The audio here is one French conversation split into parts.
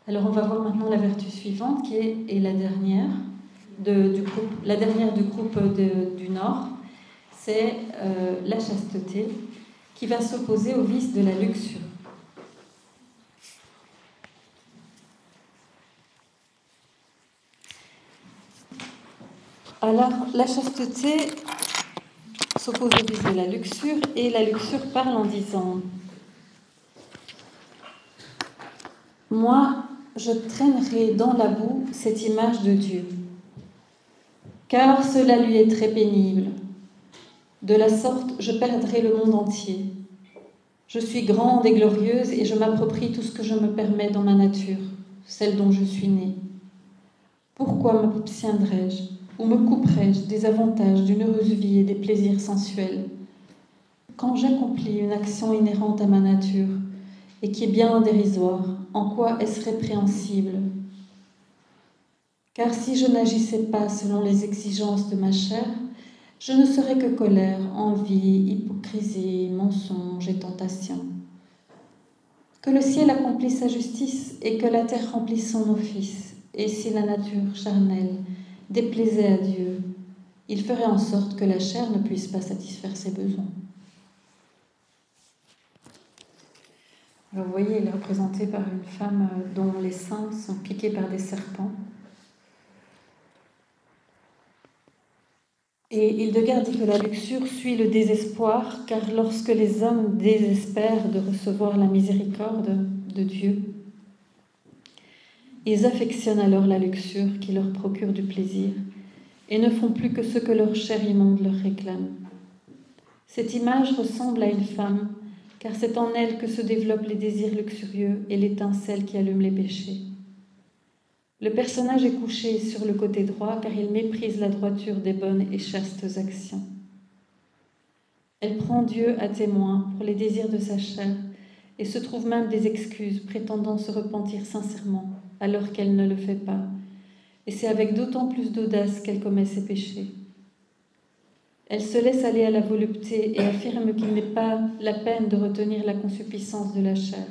Alors on va voir maintenant la vertu suivante qui est la dernière du groupe du Nord, c'est la chasteté qui va s'opposer au vice de la luxure. Alors la chasteté s'oppose au vice de la luxure et la luxure parle en disant: moi, je traînerai dans la boue cette image de Dieu, car cela lui est très pénible. De la sorte, je perdrai le monde entier. Je suis grande et glorieuse et je m'approprie tout ce que je me permets dans ma nature, celle dont je suis née. Pourquoi m'abstiendrai-je ou me couperai-je des avantages d'une heureuse vie et des plaisirs sensuels? Quand j'accomplis une action inhérente à ma nature et qui est bien dérisoire, en quoi est-ce répréhensible? Car si je n'agissais pas selon les exigences de ma chair, je ne serais que colère, envie, hypocrisie, mensonge et tentation. Que le ciel accomplisse sa justice et que la terre remplisse son office. Et si la nature charnelle déplaisait à Dieu, il ferait en sorte que la chair ne puisse pas satisfaire ses besoins. Alors vous voyez, elle est représentée par une femme dont les seins sont piqués par des serpents. Et Hildegard dit que la luxure suit le désespoir, car lorsque les hommes désespèrent de recevoir la miséricorde de Dieu, ils affectionnent alors la luxure qui leur procure du plaisir et ne font plus que ce que leur chair immonde leur réclame. Cette image ressemble à une femme, car c'est en elle que se développent les désirs luxurieux et l'étincelle qui allume les péchés. Le personnage est couché sur le côté droit car il méprise la droiture des bonnes et chastes actions. Elle prend Dieu à témoin pour les désirs de sa chair et se trouve même des excuses prétendant se repentir sincèrement alors qu'elle ne le fait pas. Et c'est avec d'autant plus d'audace qu'elle commet ses péchés. Elle se laisse aller à la volupté et affirme qu'il n'est pas la peine de retenir la concupiscence de la chair.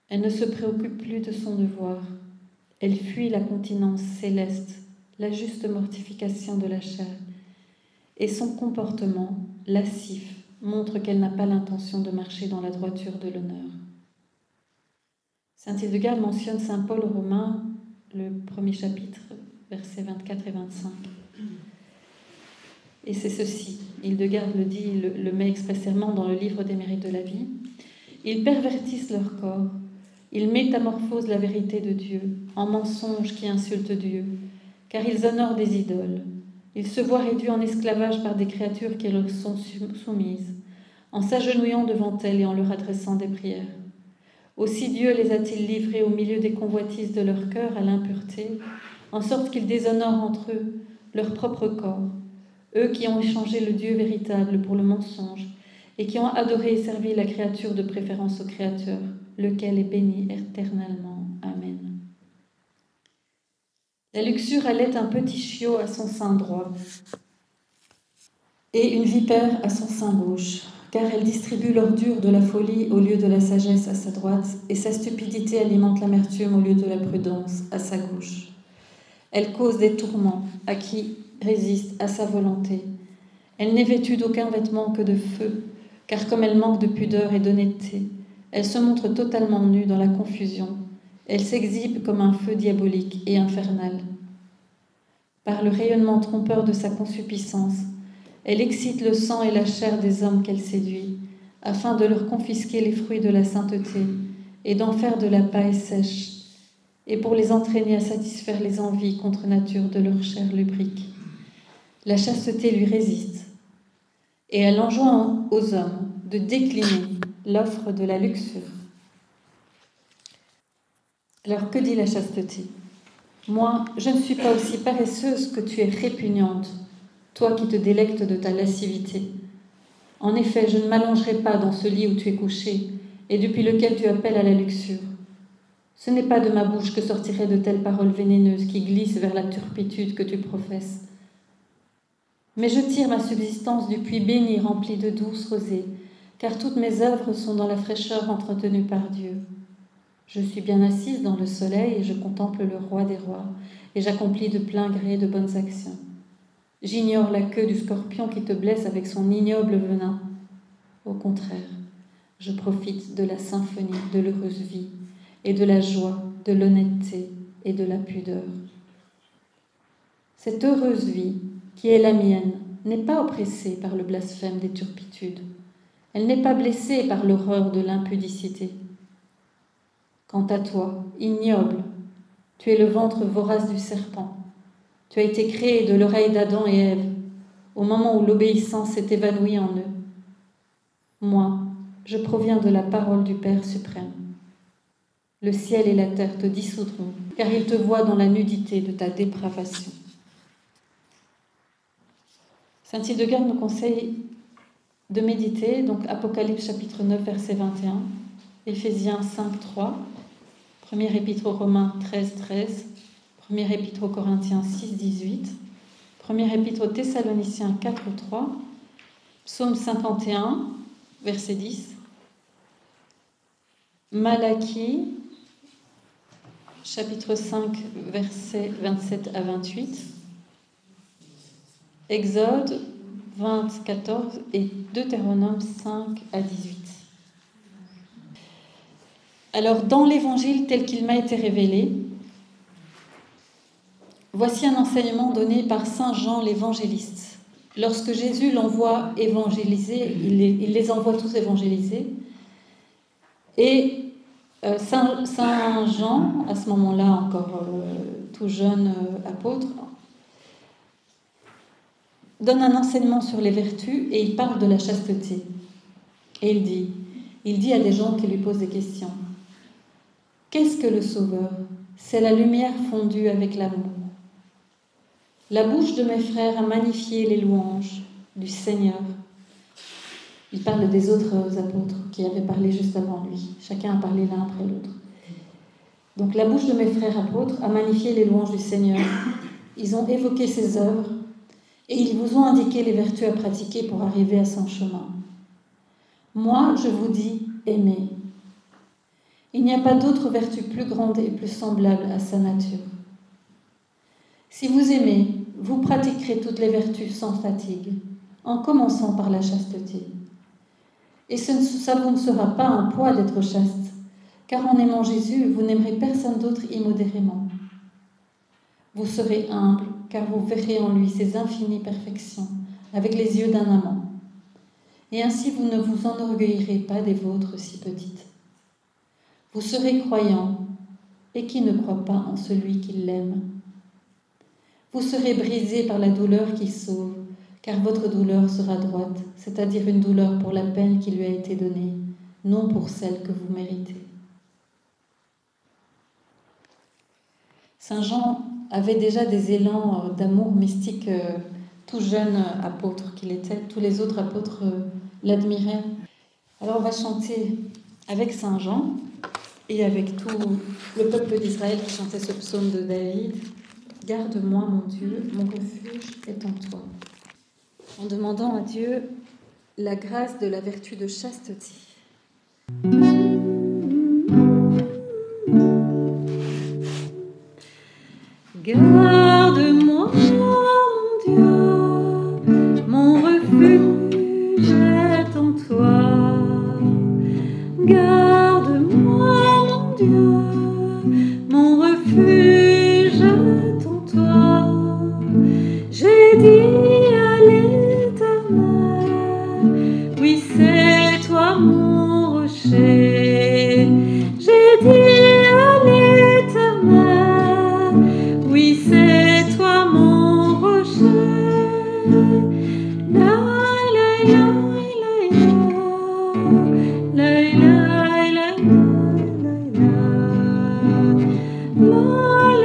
Elle ne se préoccupe plus de son devoir. Elle fuit la continence céleste, la juste mortification de la chair, et son comportement, lascif, montre qu'elle n'a pas l'intention de marcher dans la droiture de l'honneur. Saint Hildegard mentionne Saint Paul aux Romains, le premier chapitre, versets 24 et 25. Et c'est ceci, Hildegard le dit, le met expressément dans le livre des mérites de la vie. Ils pervertissent leur corps. Ils métamorphosent la vérité de Dieu en mensonges qui insultent Dieu, car ils honorent des idoles. Ils se voient réduits en esclavage par des créatures qui leur sont soumises, en s'agenouillant devant elles et en leur adressant des prières. Aussi Dieu les a-t-il livrés au milieu des convoitises de leur cœur à l'impureté, en sorte qu'ils déshonorent entre eux leur propre corps, eux qui ont échangé le Dieu véritable pour le mensonge et qui ont adoré et servi la créature de préférence au Créateur, lequel est béni éternellement. Amen. La luxure allait un petit chiot à son sein droit et une vipère à son sein gauche, car elle distribue l'ordure de la folie au lieu de la sagesse à sa droite, et sa stupidité alimente l'amertume au lieu de la prudence à sa gauche. Elle cause des tourments à qui résiste à sa volonté. Elle n'est vêtue d'aucun vêtement que de feu, car comme elle manque de pudeur et d'honnêteté, elle se montre totalement nue dans la confusion. Elle s'exhibe comme un feu diabolique et infernal. Par le rayonnement trompeur de sa concupiscence, elle excite le sang et la chair des hommes qu'elle séduit, afin de leur confisquer les fruits de la sainteté et d'en faire de la paille sèche, et pour les entraîner à satisfaire les envies contre nature de leur chair lubrique. La chasteté lui résiste, et elle enjoint aux hommes de décliner l'offre de la luxure. Alors, que dit la chasteté? Moi, je ne suis pas aussi paresseuse que tu es répugnante, toi qui te délectes de ta lascivité. En effet, je ne m'allongerai pas dans ce lit où tu es couché, et depuis lequel tu appelles à la luxure. Ce n'est pas de ma bouche que sortiraient de telles paroles vénéneuses qui glissent vers la turpitude que tu professes. Mais je tire ma subsistance du puits béni rempli de douce rosée, car toutes mes œuvres sont dans la fraîcheur entretenue par Dieu. Je suis bien assise dans le soleil et je contemple le roi des rois, et j'accomplis de plein gré de bonnes actions. J'ignore la queue du scorpion qui te blesse avec son ignoble venin. Au contraire, je profite de la symphonie de l'heureuse vie et de la joie, de l'honnêteté et de la pudeur. Cette heureuse vie, qui est la mienne, n'est pas oppressée par le blasphème des turpitudes. Elle n'est pas blessée par l'horreur de l'impudicité. Quant à toi, ignoble, tu es le ventre vorace du serpent. Tu as été créé de l'oreille d'Adam et Ève, au moment où l'obéissance s'est évanouie en eux. Moi, je proviens de la parole du Père suprême. Le ciel et la terre te dissoudront, car ils te voient dans la nudité de ta dépravation. Saint Hildegarde nous conseille de méditer, donc Apocalypse chapitre 9, verset 21, Éphésiens 5, 3, Premier épître aux Romains 13, 13, Premier épître aux Corinthiens 6, 18, Premier épître aux Thessaloniciens 4, 3, Psaume 51, verset 10, Malachie, chapitre 5, versets 27 à 28, Exode 20, 14 et Deutéronome 5 à 18. Alors, dans l'Évangile tel qu'il m'a été révélé, voici un enseignement donné par Saint Jean l'Évangéliste. Lorsque Jésus l'envoie évangéliser, il les envoie tous évangéliser. Et Saint Jean, à ce moment-là encore tout jeune apôtre, donne un enseignement sur les vertus et il parle de la chasteté. Et il dit à des gens qui lui posent des questions, « Qu'est-ce que le Sauveur ? C'est la lumière fondue avec l'amour. La bouche de mes frères a magnifié les louanges du Seigneur. » Il parle des autres apôtres qui avaient parlé juste avant lui. Chacun a parlé l'un après l'autre. Donc la bouche de mes frères apôtres a magnifié les louanges du Seigneur. Ils ont évoqué ses œuvres et ils vous ont indiqué les vertus à pratiquer pour arriver à son chemin. Moi, je vous dis, aimez. Il n'y a pas d'autre vertu plus grande et plus semblable à sa nature. Si vous aimez, vous pratiquerez toutes les vertus sans fatigue, en commençant par la chasteté. Et ça vous ne sera pas un poids d'être chaste, car en aimant Jésus, vous n'aimerez personne d'autre immodérément. Vous serez humble, car vous verrez en lui ses infinies perfections, avec les yeux d'un amant. Et ainsi vous ne vous enorgueillirez pas des vôtres si petites. Vous serez croyant, et qui ne croit pas en celui qui l'aime. Vous serez brisé par la douleur qui sauve, car votre douleur sera droite, c'est-à-dire une douleur pour la peine qui lui a été donnée, non pour celle que vous méritez. Saint Jean avait déjà des élans d'amour mystique, tout jeune apôtre qu'il était. Tous les autres apôtres l'admiraient. Alors on va chanter avec Saint Jean et avec tout le peuple d'Israël qui chantait ce psaume de David. « Garde-moi, mon Dieu, mon refuge est en toi », en demandant à Dieu la grâce de la vertu de chasteté. Garde-moi, mon Dieu, mon refuge est en toi. Garde-moi, mon Dieu, mon refuge est en toi. J'ai dit à l'Éternel, oui, c'est toi mon rocher. J'ai dit à l'Éternel, oui, c'est toi mon rocher. La la la la la la la la la la.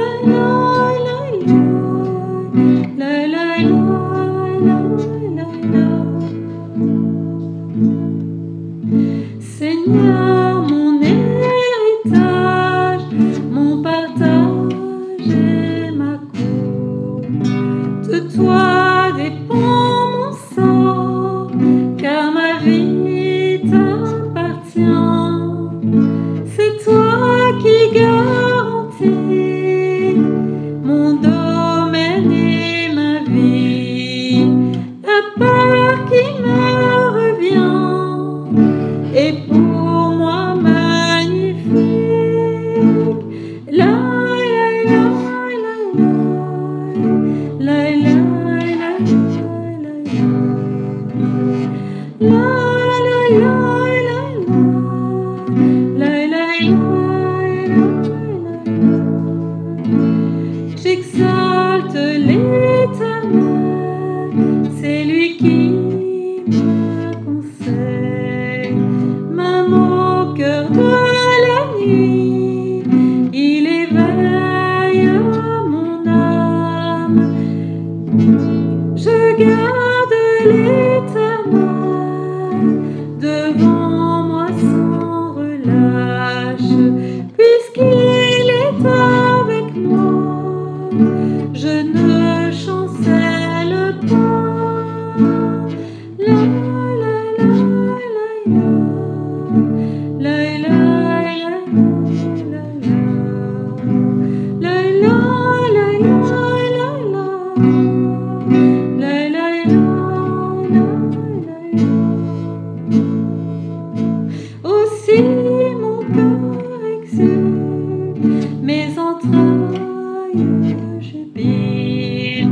entrailles, je bille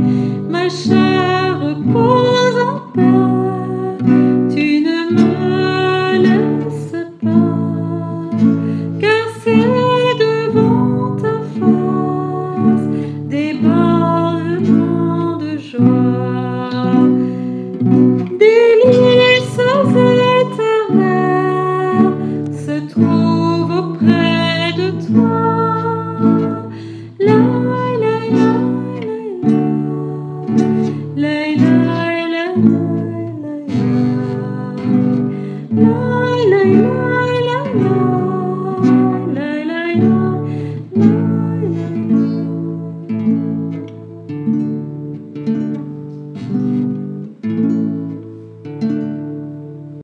ma chair.